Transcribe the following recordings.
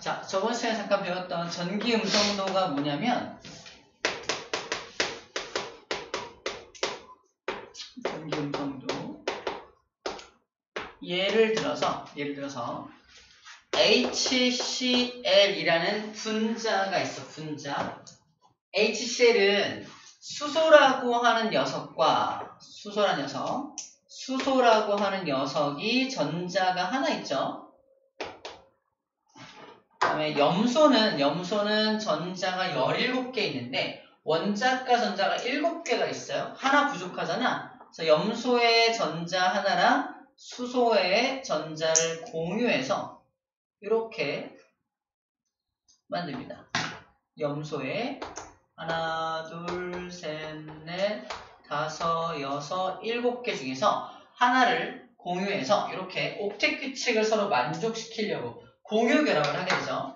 자, 저번 시간에 잠깐 배웠던 전기 음성도가 뭐냐면 전기 음성도 예를 들어서 HCl이라는 분자가 있어. 분자. HCl은 수소라고 하는 녀석과 수소라고 하는 녀석이 전자가 하나 있죠. 그 다음에 염소는 전자가 17개 있는데 원자과 전자가 7개가 있어요. 하나 부족하잖아. 그래서 염소의 전자 하나랑 수소의 전자를 공유해서 이렇게 만듭니다. 염소의 하나, 둘, 셋, 넷, 다섯, 여섯, 7개 중에서 하나를 공유해서 이렇게 옥텟 규칙을 서로 만족시키려고 공유 결합을 하게 되죠.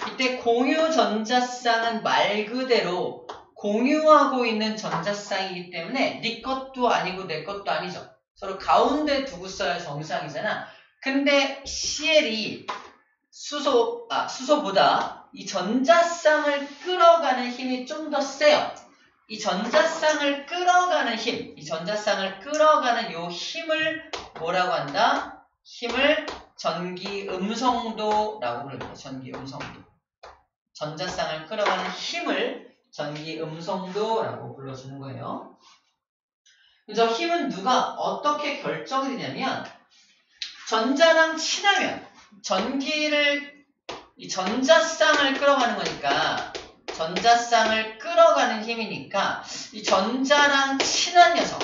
이때 공유 전자쌍은 말 그대로 공유하고 있는 전자쌍이기 때문에 네 것도 아니고 내 것도 아니죠. 서로 가운데 두고 써야 정상이잖아. 근데 Cl이 수소보다 이 전자쌍을 끌어가는 힘이 좀 더 세요. 이 전자쌍을 끌어가는 요 힘을 뭐라고 한다? 힘을 전기 음성도라고 부릅니다. 전기 음성도. 전자쌍을 끌어가는 힘을 전기 음성도라고 불러주는 거예요. 저 힘은 누가 어떻게 결정이 되냐면 전자랑 친하면 이 전자쌍을 끌어가는 거니까 전자쌍을 끌어가는 힘이니까 이 전자랑 친한 녀석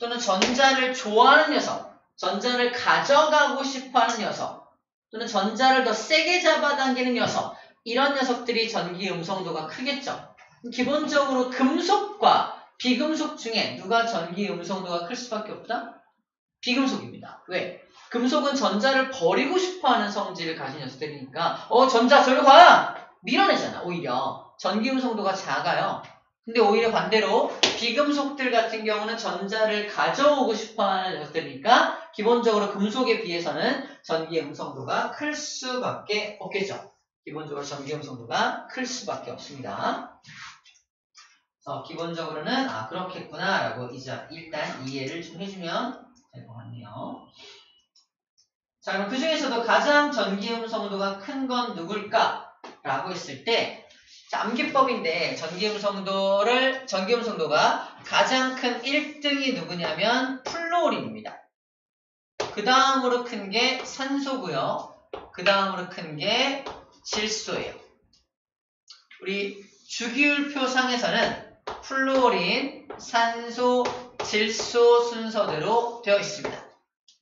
또는 전자를 좋아하는 녀석, 전자를 가져가고 싶어하는 녀석 또는 전자를 더 세게 잡아당기는 녀석 이런 녀석들이 전기 음성도가 크겠죠. 기본적으로 금속과 비금속 중에 누가 전기 음성도가 클 수밖에 없다? 비금속입니다. 왜? 금속은 전자를 버리고 싶어하는 성질을 가진 녀석들이니까 전자 저리로 가! 밀어내잖아. 오히려 전기 음성도가 작아요. 근데 오히려 반대로 비금속들 같은 경우는 전자를 가져오고 싶어하는 녀석들이니까 기본적으로 금속에 비해서는 전기 음성도가 클 수밖에 없겠죠. 기본적으로 전기 음성도가 클 수밖에 없습니다. 그래서 기본적으로는 그렇겠구나 라고 이제 일단 이해를 좀 해주면 될 것 같네요. 자, 그럼 그 중에서도 가장 전기 음성도가 큰 건 누굴까? 라고 했을 때 암기법인데 전기 음성도가 가장 큰 1등이 누구냐면 플루오린입니다. 그 다음으로 큰 게 산소고요. 그 다음으로 큰 게 질소예요. 우리 주기율표 상에서는 플루오린, 산소, 질소 순서대로 되어 있습니다.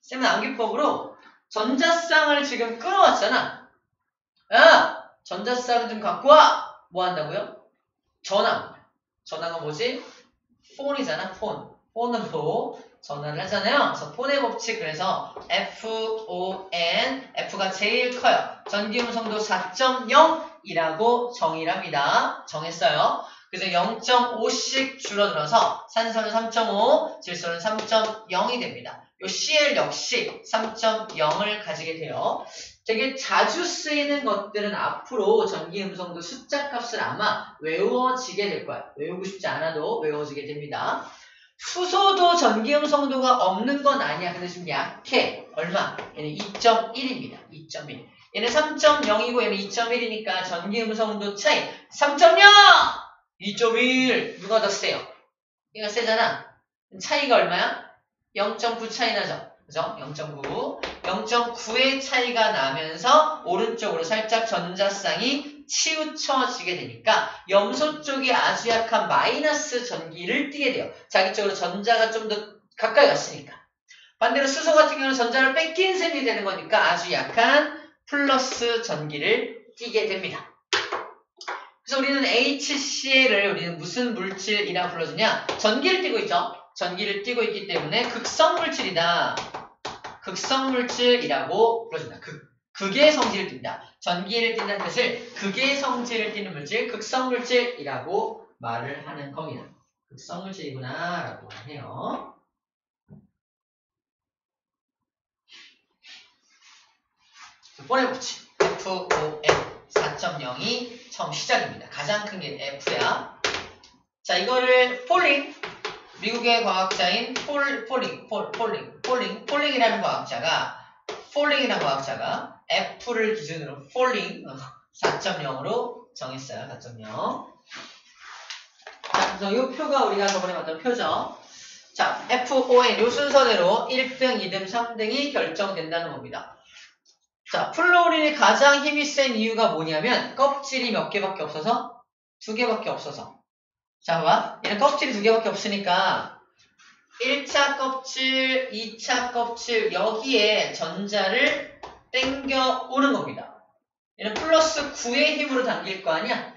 쌤은 암기법으로 전자쌍을 지금 끌어왔잖아. 야! 전자쌍 좀 갖고 와! 뭐 한다고요? 전화가 뭐지? 폰이잖아, 폰. 폰으로 전화를 하잖아요. 그래서 폰의 법칙, 그래서 FON, F가 제일 커요. 전기 음성도 4.0이라고 정의를 합니다. 정했어요. 그래서 0.5씩 줄어들어서 산소는 3.5, 질소는 3.0이 됩니다. 요 CL 역시 3.0을 가지게 돼요. 되게 자주 쓰이는 것들은 앞으로 전기 음성도 숫자 값을 아마 외워지게 될 거야. 외우고 싶지 않아도 외워지게 됩니다. 수소도 전기 음성도가 없는 건 아니야. 근데 좀 약해. 얼마? 얘는 2.1입니다. 2.1. 얘는 3.0이고 얘는 2.1이니까 전기 음성도 차이 3.0! 2.1 누가 더 세요? 얘가 세잖아. 차이가 얼마야? 0.9 차이 나죠? 그죠? 0.9. 0.9의 차이가 나면서 오른쪽으로 살짝 전자쌍이 치우쳐지게 되니까 염소 쪽이 아주 약한 마이너스 전기를 띠게 돼요. 자기 쪽으로 전자가 좀 더 가까이 갔으니까. 반대로 수소 같은 경우는 전자를 뺏긴 셈이 되는 거니까 아주 약한 플러스 전기를 띠게 됩니다. 그래서 우리는 HCl을 우리는 무슨 물질이라고 불러주냐? 전기를 띠고 있죠. 전기를 띠고 있기 때문에 극성물질이다. 극성물질이라고 불러준다. 극의 성질을 띈다. 전기를 띈다는 뜻을 극의 성질을 띠는 물질, 극성물질이라고 말을 하는 겁니다. 극성물질이구나 라고 해요. 보내보지. FOM 4.0이 처음 시작입니다. 가장 큰 게 F야. 자, 이거를 폴링, 미국의 과학자인 폴링이라는 과학자가 F를 기준으로 폴링 4.0으로 정했어요. 4.0. 자, 그래서 이 표가 우리가 저번에 봤던 표죠. 자, FON 요 순서대로 1등, 2등, 3등이 결정된다는 겁니다. 자, 플로린이 가장 힘이 센 이유가 뭐냐면 껍질이 몇 개밖에 없어서 2개밖에 없어서. 자, 봐봐. 얘는 껍질이 2개밖에 없으니까 1차 껍질, 2차 껍질 여기에 전자를 땡겨 오는 겁니다. 얘는 플러스 9의 힘으로 당길 거 아니야?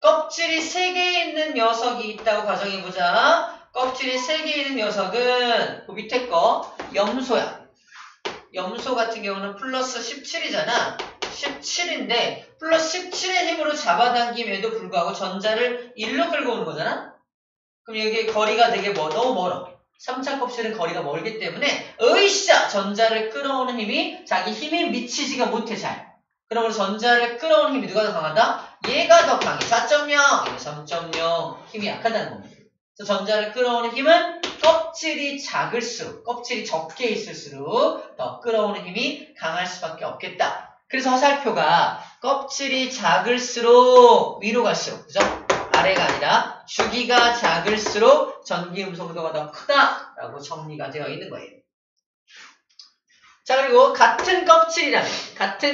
껍질이 3개 있는 녀석이 있다고 가정해보자. 껍질이 3개 있는 녀석은 그 밑에 거 염소야. 염소 같은 경우는 플러스 17이잖아. 17인데 플러스 17의 힘으로 잡아당김에도 불구하고 전자를 1로 끌고 오는 거잖아. 그럼 여기 거리가 되게 너무 멀어. 3차 껍질은 거리가 멀기 때문에 으이샤! 전자를 끌어오는 힘이 자기 힘이 미치지가 못해 잘. 그러므로 전자를 끌어오는 힘이 누가 더 강하다? 얘가 더 강해. 4.0, 3.0 힘이 약하다는 겁니다. 그래서 전자를 끌어오는 힘은 껍질이 작을수록, 껍질이 적게 있을수록 더 끌어오는 힘이 강할 수밖에 없겠다. 그래서 화살표가 껍질이 작을수록 위로 갈수록, 그죠? 아래가 아니라 주기가 작을수록 전기 음성도가 더 크다라고 정리가 되어 있는 거예요. 자, 그리고 같은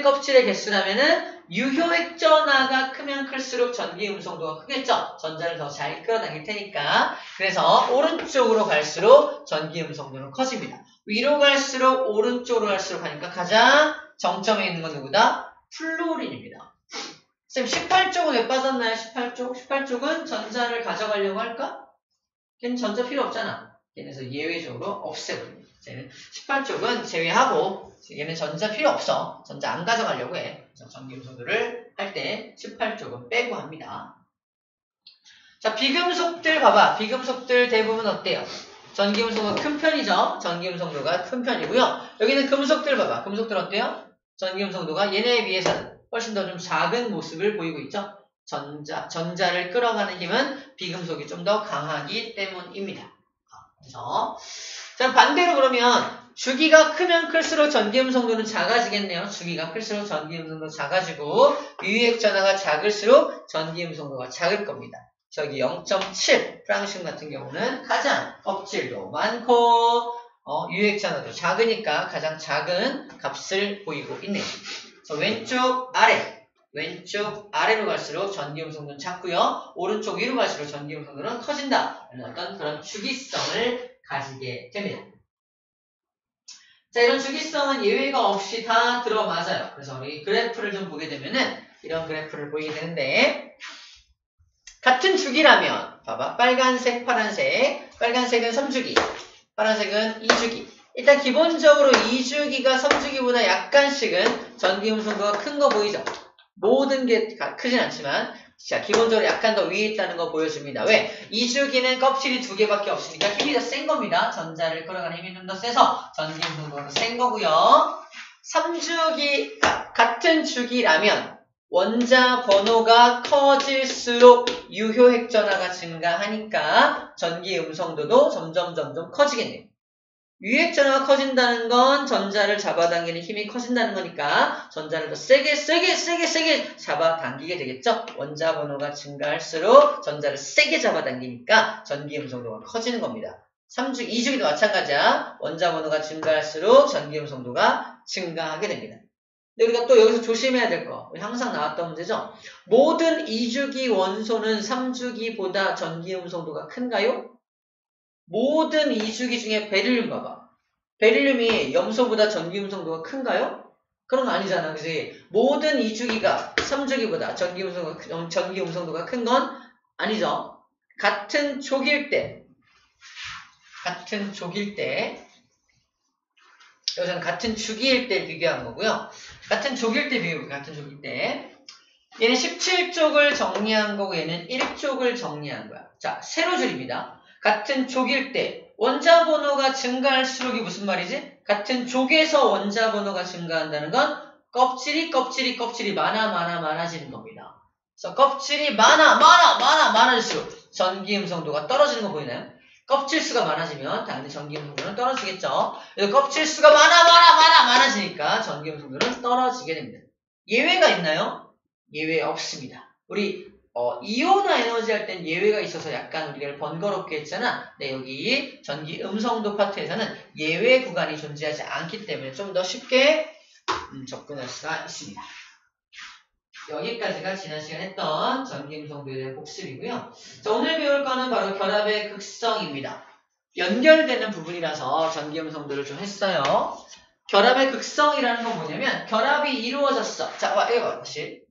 껍질의 개수라면은 유효액전하가 크면 클수록 전기 음성도가 크겠죠? 전자를 더 잘 끌어당길 테니까. 그래서 오른쪽으로 갈수록 전기 음성도는 커집니다. 위로 갈수록 오른쪽으로 갈수록 하니까 가장 정점에 있는 건 누구다? 플로린입니다. 쌤, 18쪽은 왜 빠졌나요? 18쪽? 18쪽은 전자를 가져가려고 할까? 걔는 전자 필요 없잖아. 그래서 예외적으로 없애버립니다. 얘는 18쪽은 제외하고 얘는 전자 필요 없어. 전자 안 가져가려고 해. 그래서 전기 음성도를 할 때 18쪽은 빼고 합니다. 자, 비금속들 봐봐. 비금속들 대부분 어때요? 전기 음성도가 큰 편이죠. 전기 음성도가 큰 편이고요. 여기는 금속들 봐봐. 금속들 어때요? 전기 음성도가 얘네에 비해서는 훨씬 더 좀 작은 모습을 보이고 있죠. 전자를 끌어가는 힘은 비금속이 좀 더 강하기 때문입니다. 그래서 자, 반대로 그러면 주기가 크면 클수록 전기 음성도는 작아지겠네요. 주기가 클수록 전기 음성도 작아지고 유효액 전하가 작을수록 전기 음성도가 작을 겁니다. 저기 0.7 프랑시움 같은 경우는 가장 껍질도 많고 유효액 전하도 작으니까 가장 작은 값을 보이고 있네요. 그래서 왼쪽 아래로 갈수록 전기 음성도는 작고요. 오른쪽 위로 갈수록 전기 음성도는 커진다. 이런 어떤 그런 주기성을 가지게 됩니다. 자, 이런 주기성은 예외가 없이 다 들어맞아요. 그래서 우리 그래프를 좀 보게 되면은 이런 그래프를 보이게 되는데 같은 주기라면 봐봐. 빨간색, 파란색. 빨간색은 3주기, 파란색은 2주기. 일단 기본적으로 2주기가 3주기보다 약간씩은 전기 음성도가 큰 거 보이죠? 모든 게 크진 않지만 자, 기본적으로 약간 더 위에 있다는 거 보여줍니다. 왜? 2주기는 껍질이 2개밖에 없으니까 힘이 더 센 겁니다. 전자를 끌어가는 힘이 좀 더 세서 전기 음성도가 더 센 거고요. 3주기, 같은 주기라면 원자 번호가 커질수록 유효핵 전하가 증가하니까 전기 음성도도 점점 커지겠네요. 유효액 전하가 커진다는 건 전자를 잡아당기는 힘이 커진다는 거니까 전자를 더 세게 잡아당기게 되겠죠. 원자 번호가 증가할수록 전자를 세게 잡아당기니까 전기 음성도가 커지는 겁니다. 2주기도 마찬가지야. 원자 번호가 증가할수록 전기 음성도가 증가하게 됩니다. 근데 우리가 또 여기서 조심해야 될 거, 우리 항상 나왔던 문제죠. 모든 2주기 원소는 3주기보다 전기 음성도가 큰가요? 모든 2주기 중에 베릴륨 봐봐. 베릴륨이 염소보다 전기 음성도가 큰가요? 그런 거 아니잖아, 그지? 모든 2주기가 3주기보다 전기 음성도가 큰 건 아니죠. 같은 족일 때, 여기서는 같은 주기일 때 비교한 거고요. 같은 족일 때 얘는 17쪽을 정리한 거고 얘는 1쪽을 정리한 거야. 자, 세로줄입니다. 같은 족일 때 원자 번호가 증가할수록이 무슨 말이지? 같은 족에서 원자 번호가 증가한다는 건 껍질이 많아지는 겁니다. 그래서 껍질이 많아질수록 전기음성도가 떨어지는 거 보이나요? 껍질수가 많아지면 당연히 전기음성도는 떨어지겠죠. 그래서 껍질수가 많아지니까 전기음성도는 떨어지게 됩니다. 예외가 있나요? 예외 없습니다. 우리 이온화 에너지 할 땐 예외가 있어서 약간 우리가 번거롭게 했잖아. 네, 여기 전기음성도 파트에서는 예외 구간이 존재하지 않기 때문에 좀 더 쉽게 접근할 수가 있습니다. 여기까지가 지난 시간에 했던 전기음성도에 대한 복습이고요. 자, 오늘 배울 거는 바로 결합의 극성입니다. 연결되는 부분이라서 전기음성도를 좀 했어요. 결합의 극성이라는 건 뭐냐면 결합이 이루어졌어. 자, 이거 봐, 다시.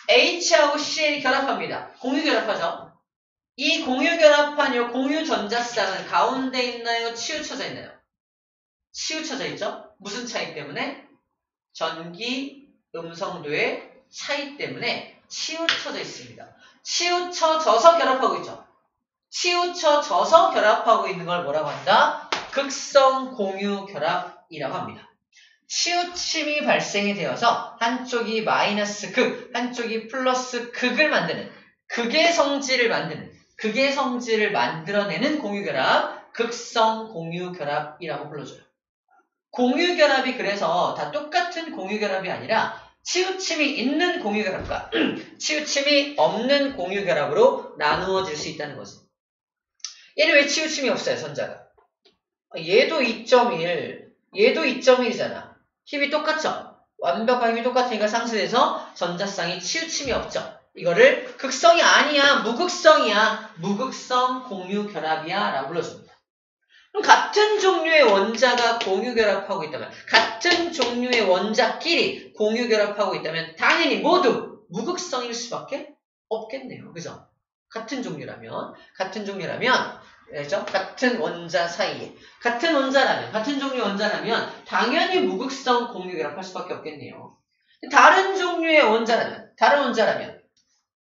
H하고 Cl이 결합합니다. 공유결합하죠. 이 공유결합한 요 공유전자쌍은 가운데 있나요? 치우쳐져 있나요? 치우쳐져 있죠? 무슨 차이 때문에? 전기음성도의 차이 때문에 치우쳐져 있습니다. 치우쳐져서 결합하고 있죠. 치우쳐져서 결합하고 있는 걸 뭐라고 한다? 극성 공유 결합이라고 합니다. 치우침이 발생이 되어서 한쪽이 마이너스 극, 한쪽이 플러스 극을 만드는 극의 성질을 만들어내는 공유결합, 극성 공유결합이라고 불러줘요. 공유결합이 그래서 다 똑같은 공유결합이 아니라 치우침이 있는 공유결합과 치우침이 없는 공유결합으로 나누어질 수 있다는 거지. 얘는 왜 치우침이 없어요, 전자가? 얘도 2.1, 얘도 2.1이잖아. 힘이 똑같죠? 완벽한 힘이 똑같으니까 상쇄돼서 전자쌍이 치우침이 없죠. 이거를 극성이 아니야, 무극성이야, 무극성 공유결합이야 라고 불러줍니다. 그럼 같은 종류의 원자가 공유결합하고 있다면, 같은 종류의 원자끼리 공유결합하고 있다면 당연히 모두 무극성일 수밖에 없겠네요. 그죠? 같은 종류라면 그죠? 같은 원자 사이에 같은 종류의 원자라면 당연히 무극성 공유결합할 수밖에 없겠네요. 다른 종류의 원자라면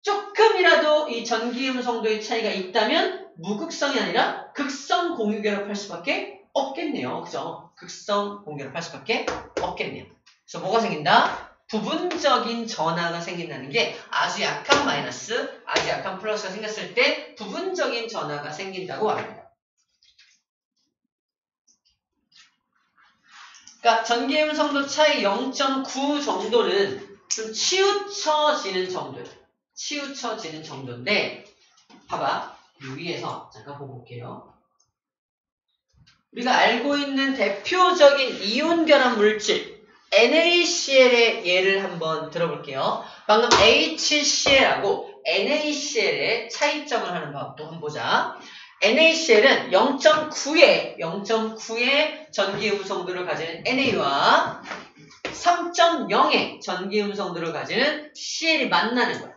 조금이라도 이 전기음성도의 차이가 있다면 무극성이 아니라 극성 공유결합할 수밖에 없겠네요. 그죠? 극성 공유결합할 수밖에 없겠네요. 그래서 뭐가 생긴다? 부분적인 전하가 생긴다는 게 아주 약한 마이너스, 아주 약한 플러스가 생겼을 때 부분적인 전하가 생긴다고 합니다. 그러니까 전기음성도 차이 0.9 정도는 좀 치우쳐지는 정도인데 봐봐. 위에서 잠깐 보고 올게요. 우리가 알고 있는 대표적인 이온 결합 물질 NaCl의 예를 한번 들어볼게요. 방금 HCl하고 NaCl의 차이점을 하는 방법도 한번 보자. NaCl은 0.9의 전기음성도를 가지는 Na와 3.0의 전기음성도를 가지는 Cl이 만나는 거야.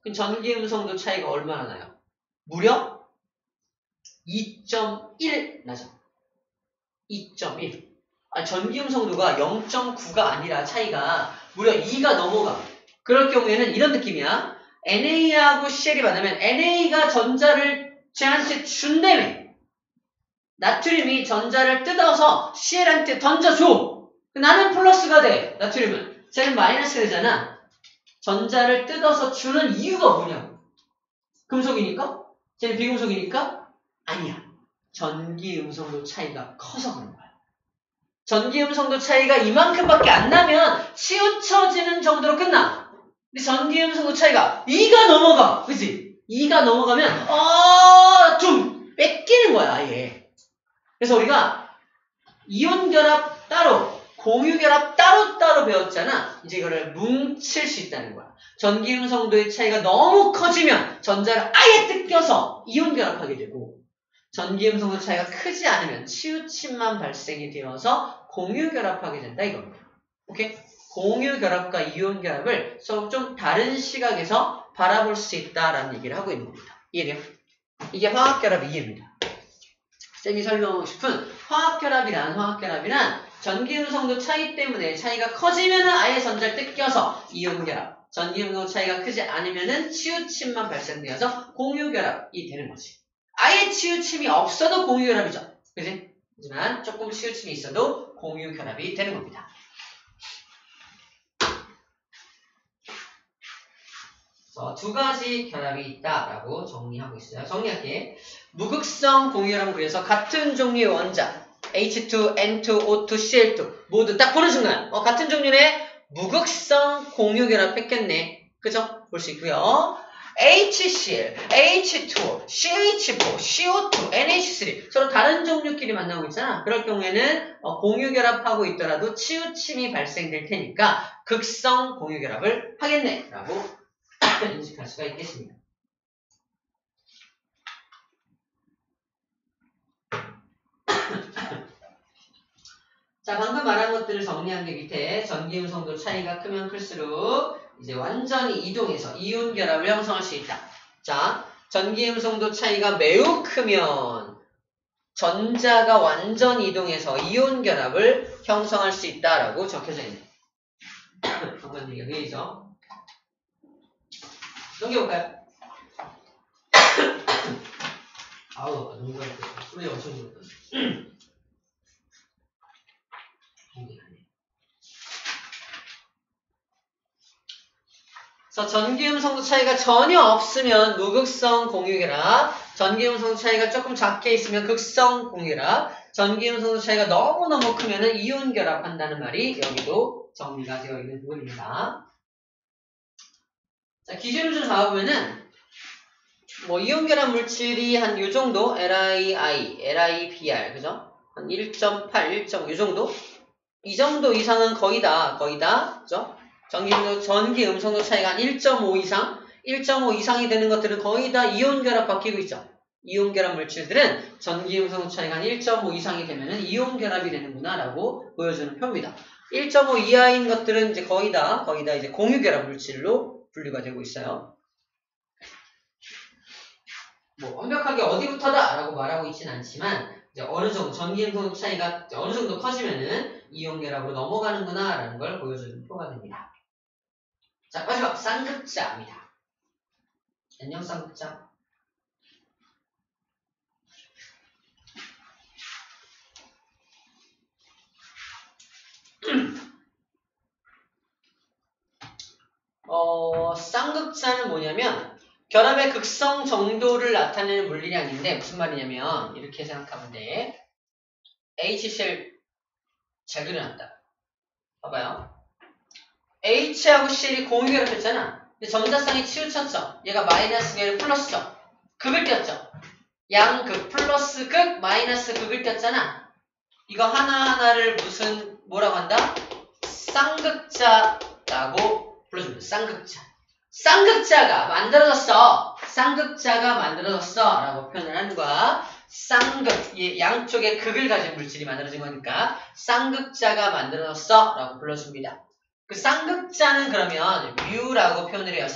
그럼 전기음성도 차이가 얼마나 나요? 무려 2.1 나죠. 2.1. 전기음성도가 0.9가 아니라 차이가 무려 2가 넘어가. 그럴 경우에는 이런 느낌이야. Na하고 Cl이 만나면 NA가 전자를 쟤한테 준다며. 나트륨이 전자를 뜯어서 Cl한테 던져줘. 나는 플러스가 돼. 나트륨은. 쟤는 마이너스가 되잖아. 전자를 뜯어서 주는 이유가 뭐냐고. 금속이니까? 쟤는 비금속이니까? 아니야. 전기음성도 차이가 커서 그런 거야. 전기음성도 차이가 이만큼밖에 안 나면 치우쳐지는 정도로 끝나. 근데 전기음성도 차이가 2가 넘어가. 그치? 2가 넘어가면 좀 뺏기는 거야 아예. 그래서 우리가 이온결합 따로 공유결합 따로따로 배웠잖아. 이제 이거를 뭉칠 수 있다는 거야. 전기음성도의 차이가 너무 커지면 전자를 아예 뜯겨서 이온결합하게 되고 전기음성도 차이가 크지 않으면 치우침만 발생이 되어서 공유결합하게 된다 이겁니다. 오케이? 공유결합과 이온결합을 서로 좀 다른 시각에서 바라볼 수 있다라는 얘기를 하고 있는 겁니다. 이해돼요? 이게 화학결합의 이해입니다. 쌤이 설명하고 싶은 화학결합이란 전기음성도 차이 때문에 차이가 커지면 아예 전자를 뜯겨서 이온결합, 전기음성도 차이가 크지 않으면 치우침만 발생되어서 공유결합이 되는 거지. 아예 치우침이 없어도 공유결합이죠. 그지? 하지만 조금 치우침이 있어도 공유결합이 되는 겁니다. 두 가지 결합이 있다라고 정리하고 있어요. 정리할게. 무극성 공유결합은 그래서 같은 종류의 원자 H2, N2, O2, Cl2 모두 딱 보는 순간 같은 종류의 무극성 공유결합했겠네. 그죠? 볼 수 있고요. HCl, H2O, CH4, CO2, NH3 서로 다른 종류끼리 만나고 있잖아. 그럴 경우에는 공유결합하고 있더라도 치우침이 발생될 테니까 극성 공유결합을 하겠네 라고 인식할 수가 있겠습니다. 자, 방금 말한 것들을 정리한 게 밑에 전기음성도 차이가 크면 클수록 이제 완전히 이동해서 이온 결합을 형성할 수 있다. 자, 전기음성도 차이가 매우 크면 전자가 완전 이동해서 이온 결합을 형성할 수 있다라고 적혀져 있네. 한번 얘기가 보이죠? 넘겨볼까요? 아우, 너무 잘했어. 소리 엄청 좋았다. 그래서 전기음성도 차이가 전혀 없으면 무극성 공유결합, 전기음성도 차이가 조금 작게 있으면 극성 공유결합, 전기음성도 차이가 너무너무 크면 이온 결합한다는 말이 여기도 정리가 되어 있는 부분입니다. 자, 기준을 좀 잡아보면은 이온 결합 물질이 한 요 정도 LiI, LiBr 그죠? 한 1.8, 1.5 요 정도? 이 정도 이상은 거의 다 그죠? 전기 음성도 차이가 한 1.5 이상, 1.5 이상이 되는 것들은 거의 다 이온 결합 바뀌고 있죠. 이온 결합 물질들은 전기 음성도 차이가 한 1.5 이상이 되면은 이온 결합이 되는구나라고 보여주는 표입니다. 1.5 이하인 것들은 이제 거의 다 이제 공유 결합 물질로 분류가 되고 있어요. 완벽하게 어디부터다라고 말하고 있진 않지만 이제 어느 정도 전기 음성 차이가 어느 정도 커지면은 이온 결합으로 넘어가는구나라는 걸 보여주는 표가 됩니다. 자, 마지막 쌍극자입니다. 안녕 쌍극자. 쌍극자는 뭐냐면 결합의 극성 정도를 나타내는 물리량인데 무슨 말이냐면 이렇게 생각하면 돼. HCl 잘 그려놨다. 봐봐요. H하고 Cl이 공유결합했잖아. 근데 전자쌍이 치우쳤죠. 얘가 마이너스 얘를 플러스죠. 극을 띄었죠. 양극 플러스 극 마이너스 극을 띄었잖아. 이거 하나하나를 뭐라고 한다? 쌍극자라고 불러줍니다. 쌍극자. 쌍극자가 만들어졌어 라고 표현을 하는 거야. 쌍극, 양쪽에 극을 가진 물질이 만들어진 거니까 쌍극자가 만들어졌어 라고 불러줍니다. 그 쌍극자는 그러면 뮤라고 표현을 해요.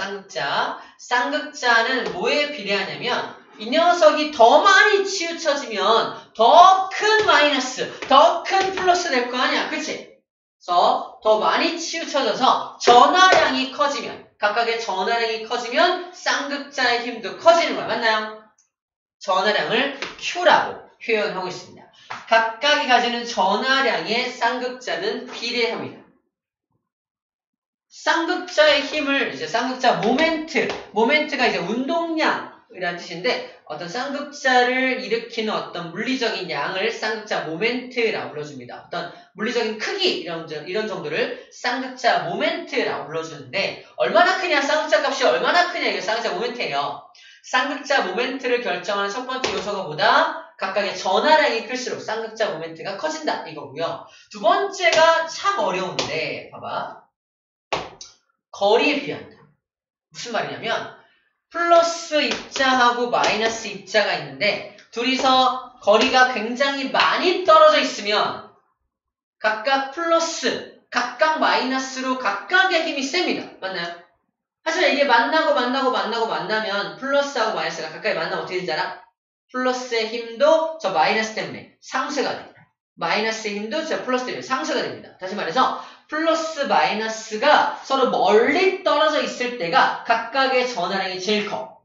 쌍극자는 뭐에 비례하냐면 이 녀석이 더 많이 치우쳐지면 더 큰 마이너스, 더 큰 플러스 될 거 아니야. 그치? 그래서 더 많이 치우쳐져서 전하량이 커지면 각각의 전하량이 커지면 쌍극자의 힘도 커지는 거야. 맞나요? 전하량을 Q라고 표현하고 있습니다. 각각이 가지는 전하량의 쌍극자는 비례합니다. 쌍극자의 힘을 이제 쌍극자 모멘트가 이제 운동량이라는 뜻인데 어떤 쌍극자를 일으키는 어떤 물리적인 양을 쌍극자 모멘트라고 불러줍니다. 어떤 물리적인 크기 이런 정도를 쌍극자 모멘트라고 불러주는데 얼마나 크냐 쌍극자 값이 얼마나 크냐 이게 쌍극자 모멘트예요. 쌍극자 모멘트를 결정하는 첫 번째 요소가 뭐다? 각각의 전하량이 클수록 쌍극자 모멘트가 커진다 이거고요. 두 번째가 참 어려운데 봐봐. 거리에 비례한다. 무슨 말이냐면 플러스 입자하고 마이너스 입자가 있는데 둘이서 거리가 굉장히 많이 떨어져 있으면 각각 플러스, 각각 마이너스로 각각의 힘이 셉니다. 맞나요? 하지만 이게 만나면 플러스하고 마이너스가 가까이 만나면 어떻게 되는지 알아? 플러스의 힘도 저 마이너스 때문에 상쇄가 됩니다. 마이너스의 힘도 저 플러스 때문에 상쇄가 됩니다. 다시 말해서 플러스 마이너스가 서로 멀리 떨어져 있을 때가 각각의 전하량이 제일 커.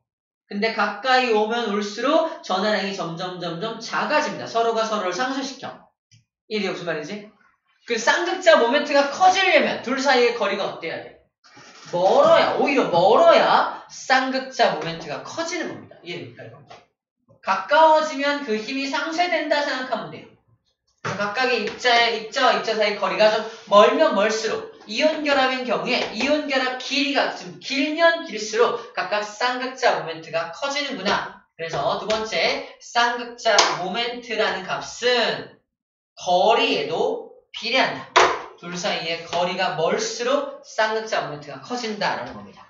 근데 가까이 오면 올수록 전하량이 점점 작아집니다. 서로가 서로를 상쇄시켜. 이게 무슨 말이지? 그 쌍극자 모멘트가 커지려면 둘 사이의 거리가 어때야 돼? 오히려 멀어야 쌍극자 모멘트가 커지는 겁니다. 이해됩니까? 가까워지면 그 힘이 상쇄된다 생각하면 돼요. 각각의 입자와 입자 사이 거리가 좀 멀면 멀수록 이온 결합인 경우에 이온 결합 길이가 좀 길면 길수록 각각 쌍극자 모멘트가 커지는구나. 그래서 두 번째 쌍극자 모멘트라는 값은 거리에도 비례한다. 둘 사이의 거리가 멀수록 쌍극자 모멘트가 커진다라는 겁니다.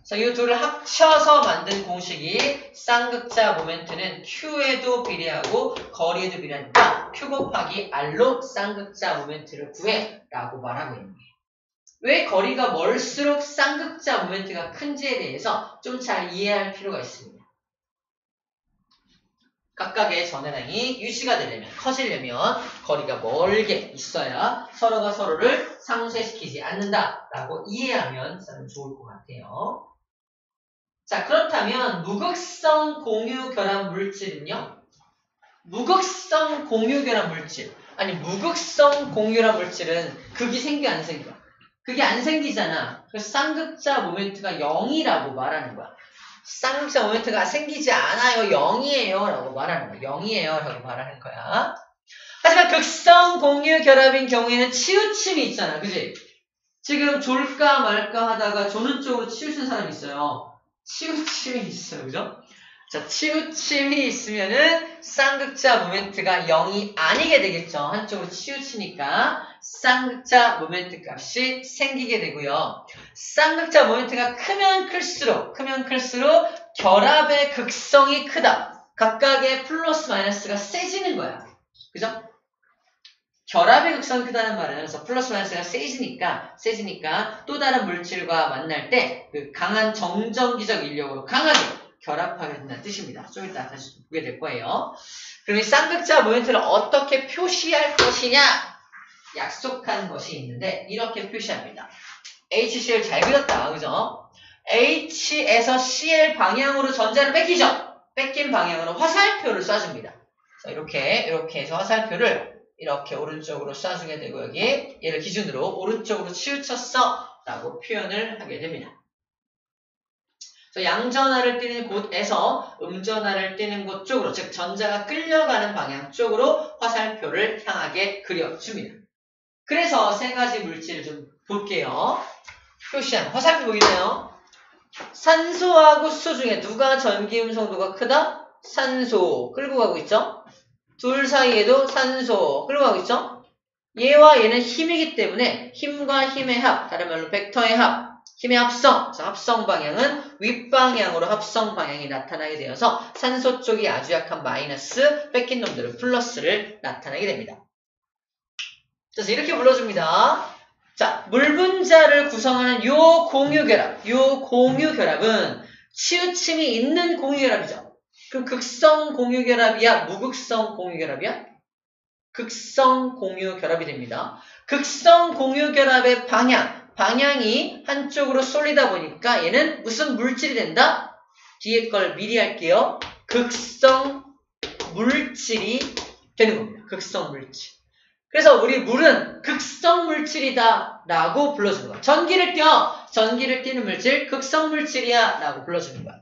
그래서 이 둘을 합쳐서 만든 공식이 쌍극자 모멘트는 Q에도 비례하고 거리에도 비례하니까 Q 곱하기 R로 쌍극자 모멘트를 구해 라고 말하고 있는 거예요. 왜 거리가 멀수록 쌍극자 모멘트가 큰지에 대해서 좀 잘 이해할 필요가 있습니다. 각각의 전해량이 유지가 되려면, 커지려면 거리가 멀게 있어야 서로가 서로를 상쇄시키지 않는다라고 이해하면 좋을 것 같아요. 자, 그렇다면 무극성 공유 결합 물질은요? 무극성 공유 결합 물질. 아니, 무극성 공유 결합 물질은 극이 생겨 안 생겨? 극이 안 생기잖아. 그래서 쌍극자 모멘트가 0이라고 말하는 거야. 쌍극자 모멘트가 생기지 않아요. 0이에요. 라고 말하는 거야. 0이에요. 라고 말하는 거야. 하지만 극성 공유 결합인 경우에는 치우침이 있잖아. 그지? 지금 졸까 말까 하다가 조는 쪽으로 치우친 사람이 있어요. 치우침이 있어요. 그죠? 자, 치우침이 있으면은 쌍극자 모멘트가 0이 아니게 되겠죠. 한쪽으로 치우치니까 쌍극자 모멘트 값이 생기게 되고요. 쌍극자 모멘트가 크면 클수록 결합의 극성이 크다. 각각의 플러스 마이너스가 세지는 거야. 그죠? 결합의 극성이 크다는 말은 그래서 플러스 마이너스가 세지니까 또 다른 물질과 만날 때 그 강한 정전기적 인력으로 강하게 결합하게 된다는 뜻입니다. 좀 이따 다시 보게 될 거예요. 그럼 이 쌍극자 모멘트를 어떻게 표시할 것이냐? 약속한 것이 있는데 이렇게 표시합니다. HCl 잘 그렸다. 그죠? H에서 Cl 방향으로 전자를 뺏기죠? 뺏긴 방향으로 화살표를 쏴줍니다. 자, 이렇게 해서 화살표를 이렇게 오른쪽으로 쏴주게 되고 여기 얘를 기준으로 오른쪽으로 치우쳤어 라고 표현을 하게 됩니다. 양전하를 띄는 곳에서 음전하를 띄는 곳 쪽으로, 즉 전자가 끌려가는 방향 쪽으로 화살표를 향하게 그려줍니다. 그래서 세 가지 물질을 좀 볼게요. 표시한 화살표 보이나요? 산소하고 수소 중에 누가 전기 음성도가 크다? 산소 끌고 가고 있죠? 둘 사이에도 산소 끌고 가고 있죠? 얘와 얘는 힘이기 때문에 힘과 힘의 합, 다른 말로 벡터의 합, 힘의 합성, 합성 방향은 윗방향으로 합성 방향이 나타나게 되어서 산소 쪽이 아주 약한 마이너스, 뺏긴 놈들은 플러스를 나타나게 됩니다. 그래서 이렇게 불러줍니다. 자, 물 분자를 구성하는 요 공유결합은 치우침이 있는 공유결합이죠. 그럼 극성 공유결합이야? 무극성 공유결합이야? 극성 공유결합이 됩니다. 극성 공유결합의 방향이 한쪽으로 쏠리다 보니까 얘는 무슨 물질이 된다? 뒤에 걸 미리 할게요. 극성 물질이 되는 겁니다. 극성 물질. 그래서 우리 물은 극성 물질이다 라고 불러주는 거야. 전기를 띄는 물질 극성 물질이야 라고 불러주는 거야.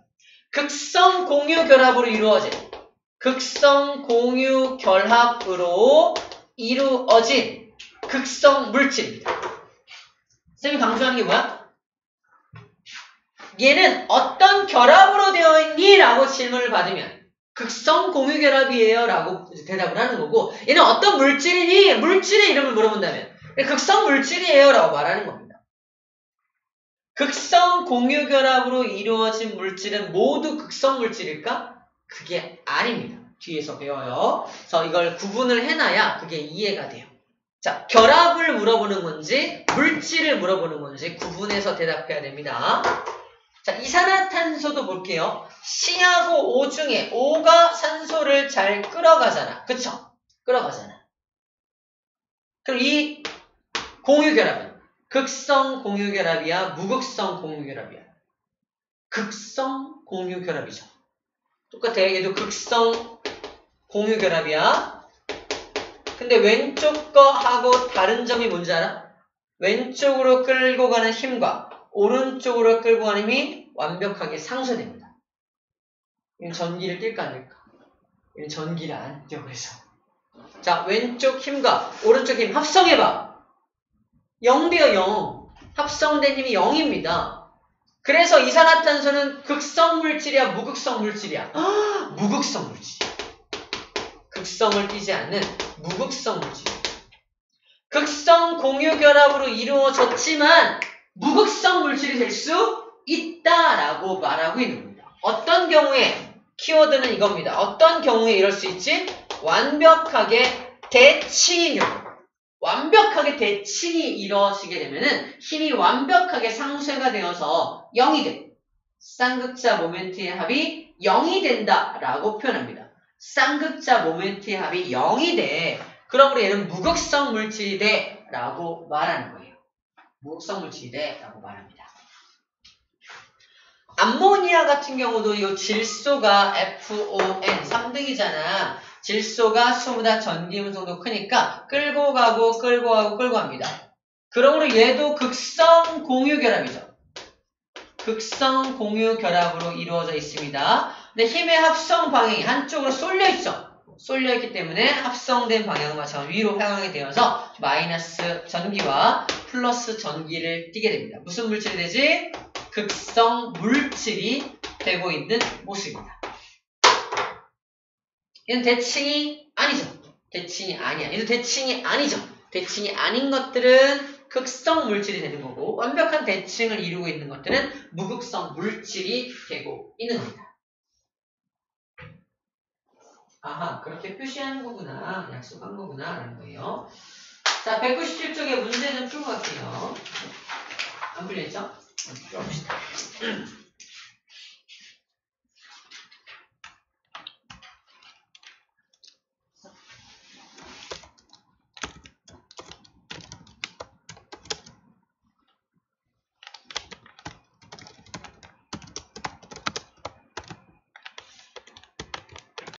극성 공유 결합으로 이루어진 극성 물질입니다. 쌤이 강조하는 게 뭐야? 얘는 어떤 결합으로 되어 있니? 라고 질문을 받으면 극성 공유 결합이에요 라고 대답을 하는 거고, 얘는 어떤 물질이니? 물질의 이름을 물어본다면 극성 물질이에요 라고 말하는 겁니다. 극성 공유 결합으로 이루어진 물질은 모두 극성 물질일까? 그게 아닙니다. 뒤에서 배워요. 그래서 이걸 구분을 해놔야 그게 이해가 돼요. 자, 결합을 물어보는 건지 물질을 물어보는 건지 구분해서 대답해야 됩니다. 자, 이산화탄소도 볼게요. C하고 O 중에 O가 산소를 잘 끌어가잖아. 그쵸? 끌어가잖아. 그럼 이 공유결합은 극성 공유결합이야? 무극성 공유결합이야? 극성 공유결합이죠. 똑같아. 얘도 극성 공유결합이야. 근데 왼쪽 거하고 다른 점이 뭔지 알아? 왼쪽으로 끌고 가는 힘과 오른쪽으로 끌고 가는 힘이 완벽하게 상쇄됩니다. 이건 전기를 띨까 안 띨까? 이건 전기를 안 띄어 그래서. 자, 왼쪽 힘과 오른쪽 힘 합성해봐. 0 돼요, 0. 합성된 힘이 0입니다. 그래서 이산화탄소는 극성 물질이야, 무극성 물질이야? 무극성 물질이야. 극성을 띠지 않는 무극성 물질이야. 극성 공유 결합으로 이루어졌지만 무극성 물질이 될 수 있다라고 말하고 있는 겁니다. 어떤 경우에, 키워드는 이겁니다. 어떤 경우에 이럴 수 있지? 완벽하게 대칭인 경우. 완벽하게 대칭이 이루어지게 되면은 힘이 완벽하게 상쇄가 되어서 0이 돼. 쌍극자 모멘트의 합이 0이 된다라고 표현합니다. 쌍극자 모멘트의 합이 0이 돼. 그러므로 얘는 무극성 물질이 돼 라고 말하는 거예요. 무극성 물질이 돼 라고 말합니다. 암모니아 같은 경우도 이 질소가 FON 3등이잖아. 질소가 수보다 전기음성도 크니까 끌고 가고 끌고 가고 끌고 갑니다. 그러므로 얘도 극성 공유 결합이죠. 극성 공유 결합으로 이루어져 있습니다. 근데 힘의 합성 방향이 한쪽으로 쏠려 있어. 쏠려 있기 때문에 합성된 방향을 맞춰 위로 향하게 되어서 마이너스 전기와 플러스 전기를 띠게 됩니다. 무슨 물질이 되지? 극성 물질이 되고 있는 모습입니다. 이건 대칭이 아니죠. 대칭이 아니야. 이건 대칭이 아니죠. 대칭이 아닌 것들은 극성 물질이 되는 거고 완벽한 대칭을 이루고 있는 것들은 무극성 물질이 되고 있는 겁니다. 아하, 그렇게 표시하는 거구나. 약속한 거구나. 라는 거예요. 자, 197쪽의 문제 좀 풀고 갈게요. 안 풀려있죠? 풀어봅시다.